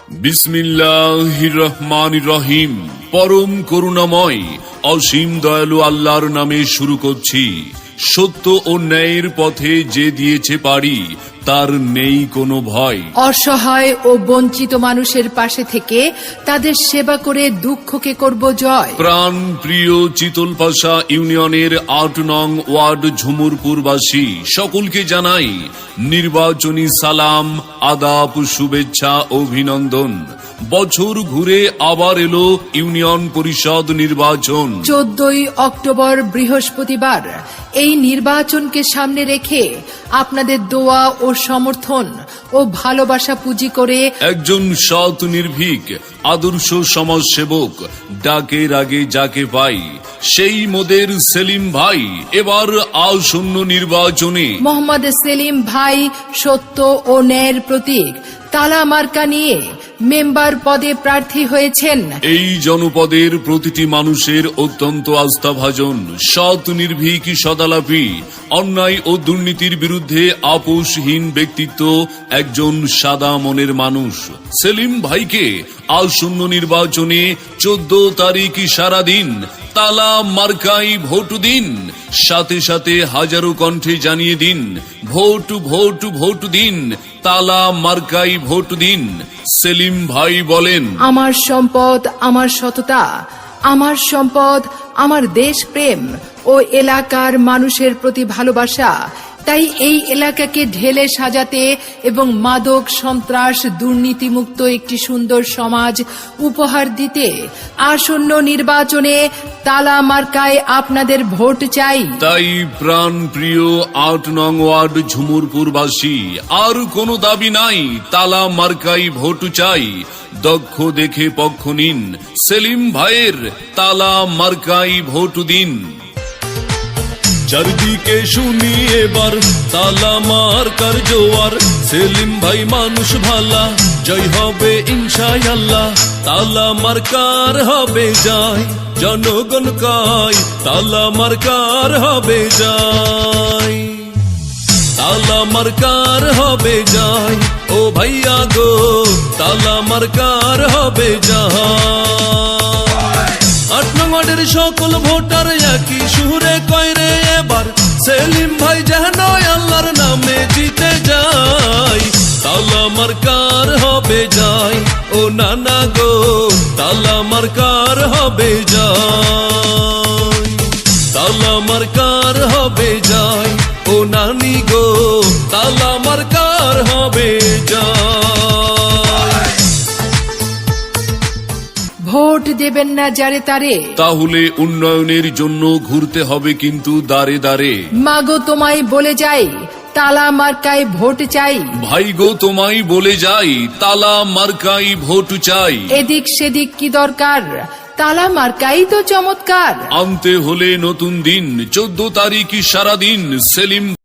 বিসমিল্লাহির রহমানির রহিম। পরম করুণাময় অসীম দয়ালু আল্লাহর নামে শুরু করছি। সত্য ও ন্যায়ের পথে যে দিয়েছে পাড়ি, তার নেই কোনো ভয়। অসহায় ও বঞ্চিত মানুষের পাশে থেকে তাদের সেবা করে দুঃখকে করব জয়। প্রাণ প্রিয় চিতলপাশা ইউনিয়নের ৮ নং ওয়ার্ড ঝুমুরপুরবাসী সকলকে জানাই নির্বাচনী সালাম, আদাব, শুভেচ্ছা, অভিনন্দন। বছর ঘুরে আবার এলো ইউনিয়ন পরিষদ নির্বাচন। 14ই অক্টোবর বৃহস্পতিবার এই নির্বাচনকে সামনে রেখে আপনাদের দোয়া ও সমর্থন ও ভালোবাসা পুঁজি করে একজন সৎ নির্ভীক আদর্শ সমাজসেবক ডাকের আগে যাকে পাই, সেই মোদের সেলিম ভাই এবার আসন্ন নির্বাচনে মোহাম্মদ সেলিম ভাই সত্য ও ন্যায়ের প্রতীক তালা মার্কা নিয়ে মেম্বার পদে প্রার্থী হয়েছেন। এই জনপদের প্রতিটি মানুষের অত্যন্ত আস্থাভাজন, সৎ নির্ভীক, সদালাপী, অন্যায় ও দুর্নীতির বিরুদ্ধে আপোষহীন ব্যক্তিত্ব, একজন সাদা মনের মানুষ সেলিম ভাইকে আসন্ন নির্বাচনে 14 তারিখ সারাদিন তালা মার্কাই ভোট দিন। সাথে সাথে হাজারো কণ্ঠে জানিয়ে দিন, ভোট ভোট ভোট দিন, তালা মার্কাই ভোট দিন। সেলিম ভাই বলেন, আমার সম্পদ আমার সততা, আমার সম্পদ আমার দেশপ্রেম ও এলাকার মানুষের প্রতি ভালোবাসা। তাই এই এলাকাকে ঢেলে সাজাতে এবং মাদক, সন্ত্রাস, দুর্নীতিমুক্ত একটি সুন্দর সমাজ উপহার দিতে আসন্ন নির্বাচনে তালা মার্কায় আপনাদের ভোট চাই। তাই প্রাণ প্রিয় ৮ নং ওয়ার্ড ঝুমুরপুরবাসী, আর কোনো দাবি নাই, তালা মার্কাই ভোট চাই। দক্ষ দেখে পক্ষ নিন, সেলিম ভাইয়ের তালা মার্কাই ভোট দিন। চারদিকে শুনি এবার তালা মার্কার জোয়ার, সেলিম ভাই মানুষ ভালা, জয় হবে ইনশাআল্লাহ। তালা মার্কার হবে যায়, জনগণ কয় তালা মার্কার হবে যায়, তালা মার্কার হবে যায়। ও ভাইয়া গো, তালা মার্কার হবে যায়। ৮ নং ওয়ার্ডের সকল ভোটার একই সুরে কয় রে এবার সেলিম ভাই যেন আল্লাহর নামে জিতে যায়। তালা মার্কার হবে যায়, ও নানা গো, তালা মার্কার হবে যায়, তালা মার্কার হবে যায়। ও নানি গো, তালা মার্কার হবে যায়। ভোট দেবেন না যারে তারে, তাহলে উন্নয়নের জন্য ঘুরতে হবে কিন্তু দাঁড়ে দাঁড়ে। মাগো তোমায় বলে যাই তালা মার্কায় ভোট চাই। ভাই গো তোমায় বলে যাই, তালা মার্কাই ভোট চাই। এদিক সেদিক কি দরকার, তালা মার্কাই তো চমৎকার। আনতে হলে নতুন দিন, 14 তারিখ সারাদিন সেলিম